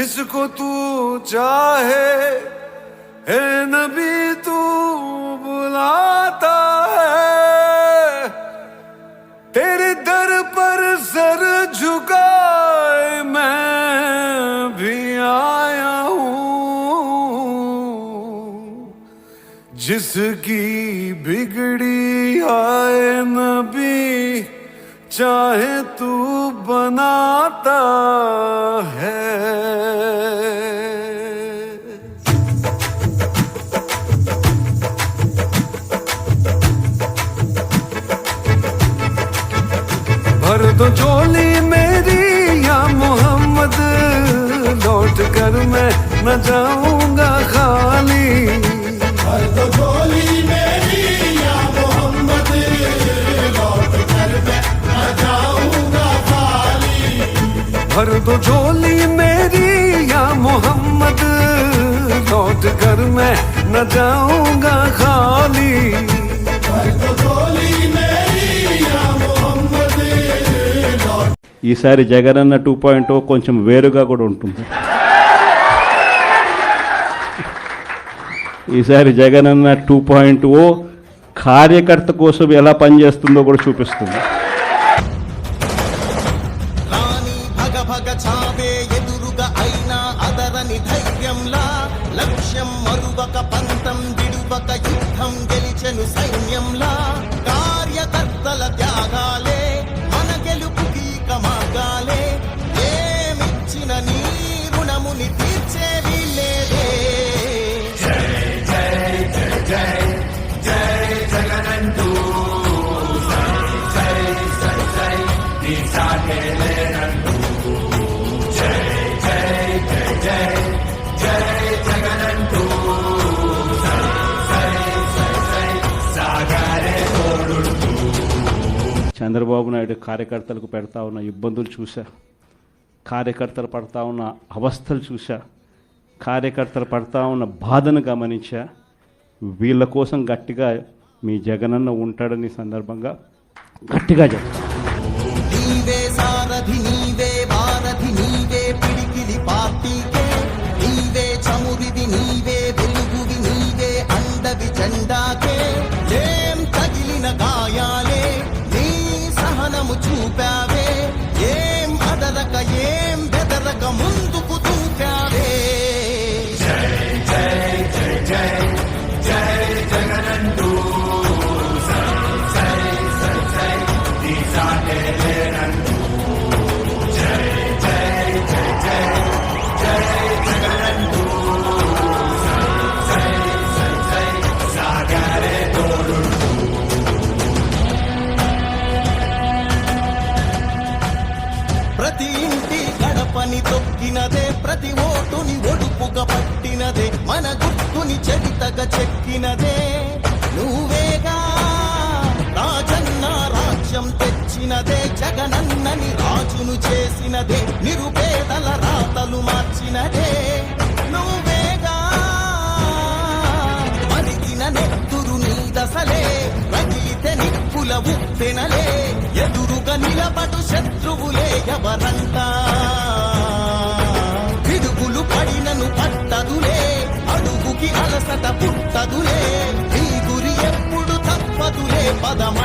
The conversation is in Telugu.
जिसको तू चाहे है नबी तू बुलाता है, तेरे दर पर सर झुकाए मैं भी आया हूँ। जिसकी बिगड़ी आए नबी चाहे तू बनाता है। भर दो झोली मेरी या मोहम्मद, लौट कर मैं न जाऊंगा खाली। भर दो झोली मेरी या मोहम्मद, लौट कर मैं न जाऊंगा खाली। भर दो झोली मेरी या मोहम्मद, लौट कर मैं न जाऊंगा खाली। भर दो झोली मेरी या मोहम्मद, लौट। ఈసారి జగనన్న 2.0 కొంచెం వేరుగా కూడా ఉంటుంది. ఈసారి జగనన్న 2.0 కార్యకర్త కోసం ఎలా పనిచేస్తుందో కూడా చూపిస్తుంది. రాణి భగ భగ చావే ఎదురుగా అయినా అదరని ధైర్యంలా, లక్ష్యం మరువక పంతం విడువక యుద్ధం గెలిచెను సైన్యంలా. కార్యకర్తల త్యాగాలే మన గెలుపుకి మార్గాలే, ఏమిచ్చిన నీ రుణముని తీర్చే వీళ్ళేదే. చంద్రబాబు నాయుడు కార్యకర్తలకు పెడతా ఉన్న ఇబ్బందులు చూశా, కార్యకర్తలు పడతా ఉన్న అవస్థలు చూశా, కార్యకర్తలు పడతా ఉన్న బాధను గమనించా. వీళ్ళ కోసం గట్టిగా మీ జగనన్న ఉంటాడని సందర్భంగా గట్టిగా చెప్తా. నీవే సారథి నీవే వారధి నీవే పిడికిలి పార్టీకే, నీవే చమురిది నీవే వెలుగువి నీవే అండవి జెండాకే. ఏం తగిలిన గాయాలే నీ సహనము చూపావే, ఏం అదరక ఏం బెదరక ముందుకు దూకావే. ప్రతి ఇంటి గడపని తొక్కినదే, ప్రతి ఓటుని ఒడుపుగా పట్టినదే, మన గుర్తుని చరితగా చెక్కినదే నువ్వేగా. రాజన్న రాజ్యం తెచ్చినదే, జగనన్నని రాజును చేసినదే, నిరుపేదల రాతలు మార్చినదే నువ్వేగా. మరిగిన నెత్తురు నీ దశలే, రగిలితే నిప్పుల ఉప్పెనలే, ఎదురుగా నిలబడు శత్రువులే ఎవరంట. పిడుగులు పడినను పట్టదులే, అడుగుకి అలసట పుట్టదులే, ఈ గురి ఎప్పుడు తప్పదులే పదమ